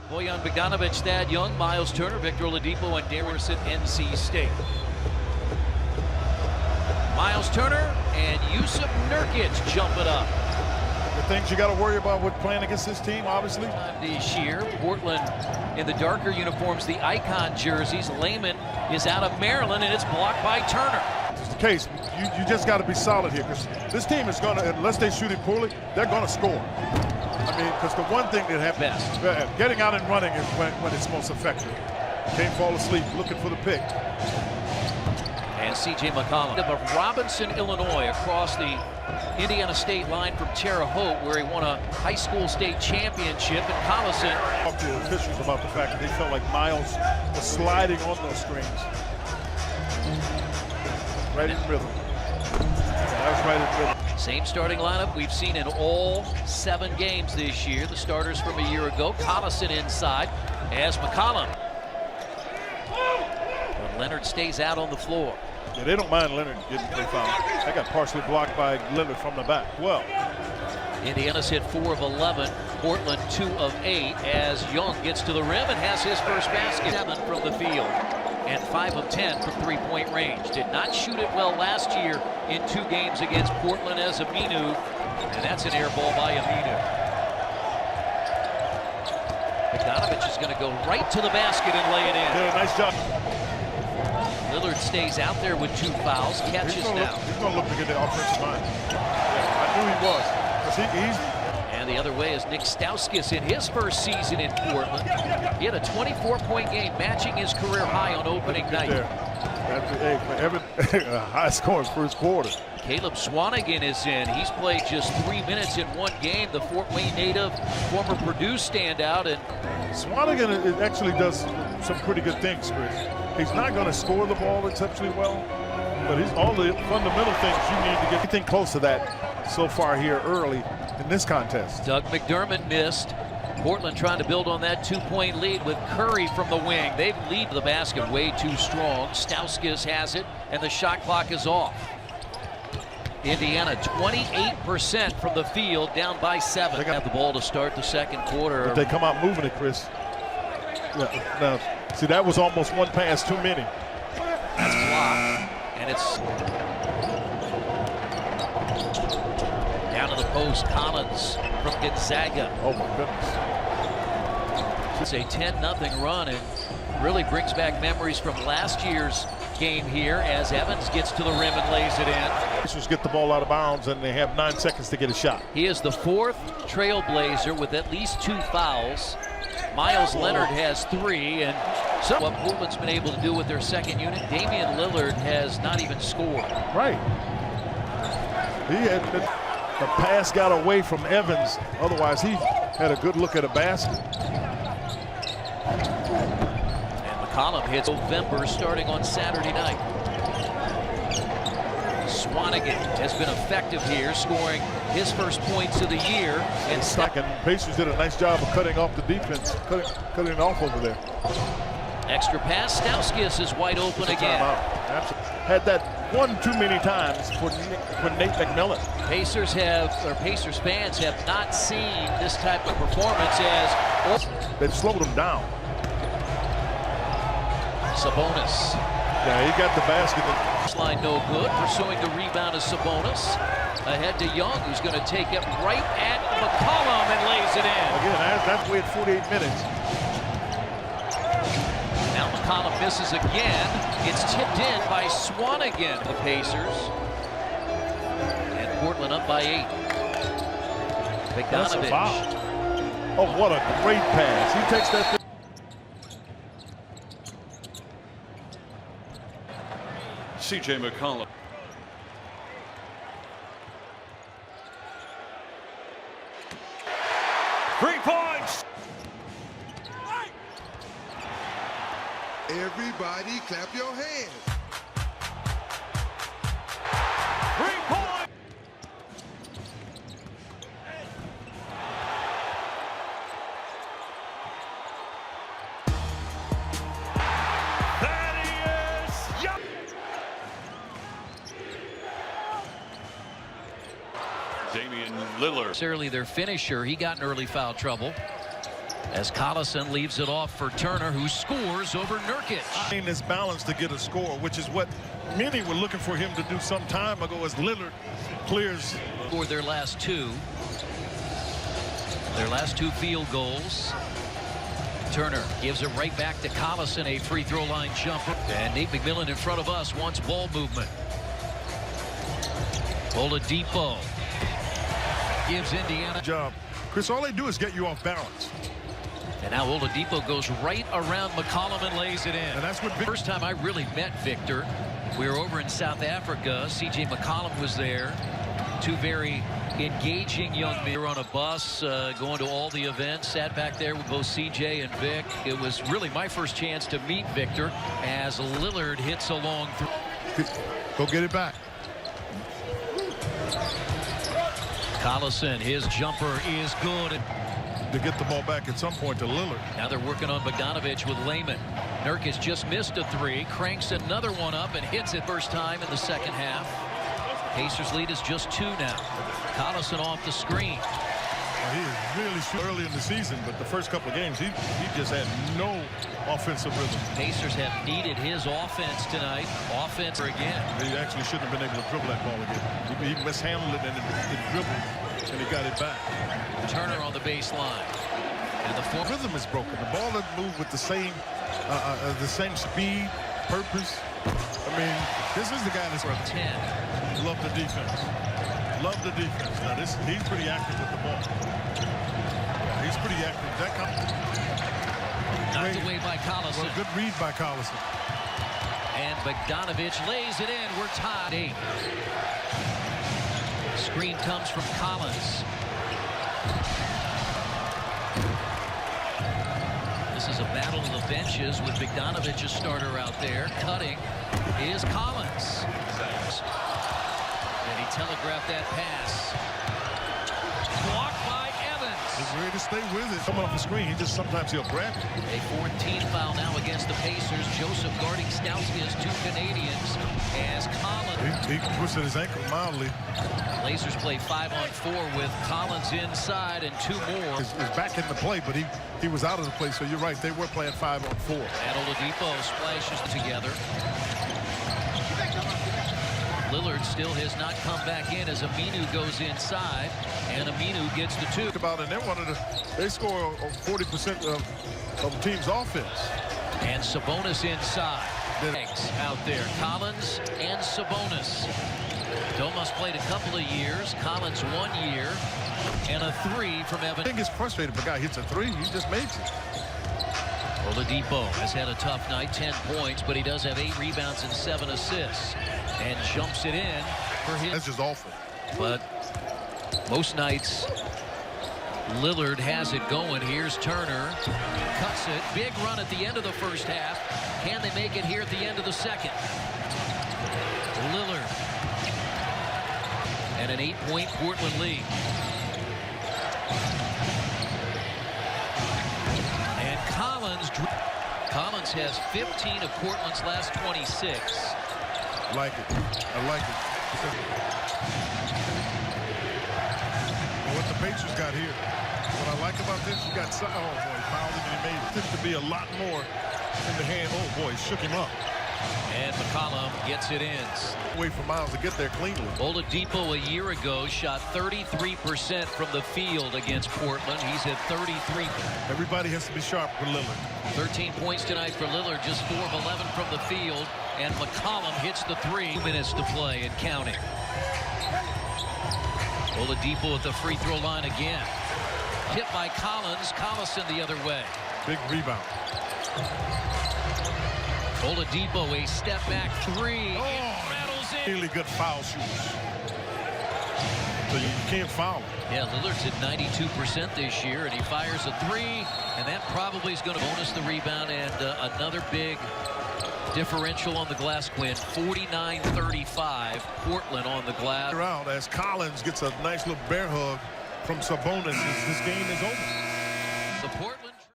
Bojan Bogdanovic, Thad Young, Miles Turner, Victor Oladipo, and Darius at NC State. Miles Turner and Jusuf Nurkic jump it up. The things you got to worry about with playing against this team, obviously. This year, Portland in the darker uniforms, the icon jerseys. Layman is out of Maryland, and it's blocked by Turner. It's the case. You just got to be solid here, because this team is going to, unless they shoot it poorly, they're going to score. I mean, because the one thing that happens, getting out and running is when it's most effective. Can't fall asleep looking for the pick. And C.J. McCollum of Robinson, Illinois, across the Indiana State line from Terre Haute, where he won a high school state championship. And Collison talked to the officials about the fact that they felt like Miles was sliding on those screens. Right in rhythm. That was right in rhythm. Same starting lineup we've seen in all 7 games this year. The starters from a year ago. Collison inside as McCollum. But Leonard stays out on the floor. Yeah, they don't mind Leonard getting play foul. They got partially blocked by Leonard from the back. Well, Indiana's hit 4 of 11. Portland 2 of 8 as Young gets to the rim and has his first basket. 7 from the field and 5 of 10 from three-point range. Did not shoot it well last year in 2 games against Portland as Aminu, and that's an air ball by Aminu. Bogdanovic is going to go right to the basket and lay it in. Did a nice job. Lillard stays out there with 2 fouls, catches now. He's going to look to get the offensive line. Yeah, I knew he was. And the other way is Nick Stauskas in his first season in Portland. He had a 24-point game, matching his career high on opening night. High scoring first quarter. Caleb Swanigan is in. He's played just 3 minutes in 1 game. The Fort Wayne native, former Purdue standout. And Swanigan actually does some pretty good things, Chris. He's not going to score the ball exceptionally well, but he's all the fundamental things you need to get anything close to that so far here early in this contest. Doug McDermott missed. Portland trying to build on that 2-point lead with Curry from the wing. They've lead the basket way too strong. Stauskas has it, and the shot clock is off. Indiana 28% from the field, down by 7. They have the ball to start the second quarter. But they come out moving it, Chris. Now, see, that was almost one pass too many. That's blocked, and it's down to the post. Collins from Gonzaga. Oh my goodness. It's a 10-0 run and really brings back memories from last year's game here as Evans gets to the rim and lays it in. Pacers get the ball out of bounds and they have 9 seconds to get a shot. He is the 4th Trailblazer with at least 2 fouls. Miles Leonard has 3, and so what Portland's been able to do with their second unit. Damian Lillard has not even scored. Right. He had the pass got away from Evans. Otherwise, he had a good look at a basket. And McCollum hits November starting on Saturday night. Swanigan has been effective here, scoring his first points of the year. And second, Pacers did a nice job of cutting off the defense, cutting it off over there. Extra pass, Stauskas is wide open again. Had that one too many times for Nate McMillan. Pacers fans have not seen this type of performance as they've slowed him down. Sabonis. Yeah, he got the basket. Line no good. Pursuing the rebound is Sabonis. Ahead to Young, who's going to take it right at McCollum and lays it in. Again, that's waited 48 minutes. Now McCollum misses again. It's tipped in by Swanigan, the Pacers. And Portland up by 8. Bogdanovic. Oh, what a great pass. He takes that. C.J. McCollum. Three points! Everybody clap your hands. 3 points! Damian Lillard. Certainly their finisher. He got in early foul trouble. As Collison leaves it off for Turner, who scores over Nurkic. In this balance to get a score, which is what many were looking for him to do some time ago as Lillard clears. For their last two field goals. Turner gives it right back to Collison, a free throw line jumper. And Nate McMillan in front of us wants ball movement. Oladipo gives Indiana Job. Chris, all they do is get you off balance. And now Oladipo goes right around McCollum and lays it in. And that's what First time I really met Victor, we were over in South Africa. C.J. McCollum was there. Two very engaging young men. We were on a bus going to all the events. Sat back there with both C.J. and Vic. It was really my first chance to meet Victor as Lillard hits a long throw. Go get it back. Collison, his jumper is good. To get the ball back at some point to Lillard. Now they're working on Bogdanovich with Layman. Nurkic just missed a three, cranks another one up and hits it first time in the second half. Pacers lead is just 2 now. Collison off the screen. He is really early in the season, but the first couple of games, he just had no offensive rhythm. Pacers have needed his offense tonight. Offense again. He actually shouldn't have been able to dribble that ball again. He mishandled it and it dribbled, and he got it back. Turner on the baseline. And the rhythm is broken. The ball doesn't move with the same speed, purpose. I mean, this is the guy that's from 10. Love the defense. Love the defense. Now he's pretty active with the ball. Yeah, he's pretty active. That knocked away by Collison. Well, good read by Collison. And Bogdanovich lays it in. We're tied 8. Screen comes from Collins. This is a battle of the benches with Bogdanovich a starter out there. Cutting is Collins. And he telegraphed that pass. Blocked by Evans. He's ready to stay with it. Coming off the screen, sometimes he'll grab it. A 14 foul now against the Pacers. Joseph guarding Stauskas, 2 Canadians. As Collins. He twisted his ankle mildly. Blazers play 5-on-4 with Collins inside and 2 more. He's back in the play, but he was out of the play, so you're right. They were playing 5-on-4. And Oladipo splashes together. Lillard still has not come back in as Aminu goes inside, and Aminu gets the 2. And they score 40% of the team's offense. And Sabonis inside. Out there, Collins and Sabonis. Domas played a couple of years. Collins 1 year, and a 3 from Evans. I think it's frustrating if a guy hits a 3, he just makes it. Oladipo has had a tough night, 10 points, but he does have 8 rebounds and 7 assists, and jumps it in for his. That's just awful. But most nights, Lillard has it going. Here's Turner, cuts it. Big run at the end of the first half. Can they make it here at the end of the second? Lillard. And an 8-point Portland lead. And Collins has 15 of Portland's last 26. I like it. I like it. Well, what the Pacers got here, what I like about this, you got, oh boy, he fouled him and he made it. To be a lot more in the hand. Oh boy, he shook him up. And McCollum gets it in. Wait for Miles to get there cleanly. Oladipo a year ago shot 33% from the field against Portland. He's at 33. Everybody has to be sharp for Lillard. 13 points tonight for Lillard, just 4 of 11 from the field. And McCollum hits the 3. 2 minutes to play and counting. Oladipo at the free throw line again. Hit by Collins. Collison the other way. Big rebound. Oladipo, a step back 3. Oh, rattles in. Really good foul shooters. So you can't foul him. Yeah, Lillard's at 92% this year, and he fires a 3, and that probably is going to bonus the rebound, and another big differential on the glass, Quinn. 49-35, Portland on the glass. Around as Collins gets a nice little bear hug from Sabonis. This game is over. The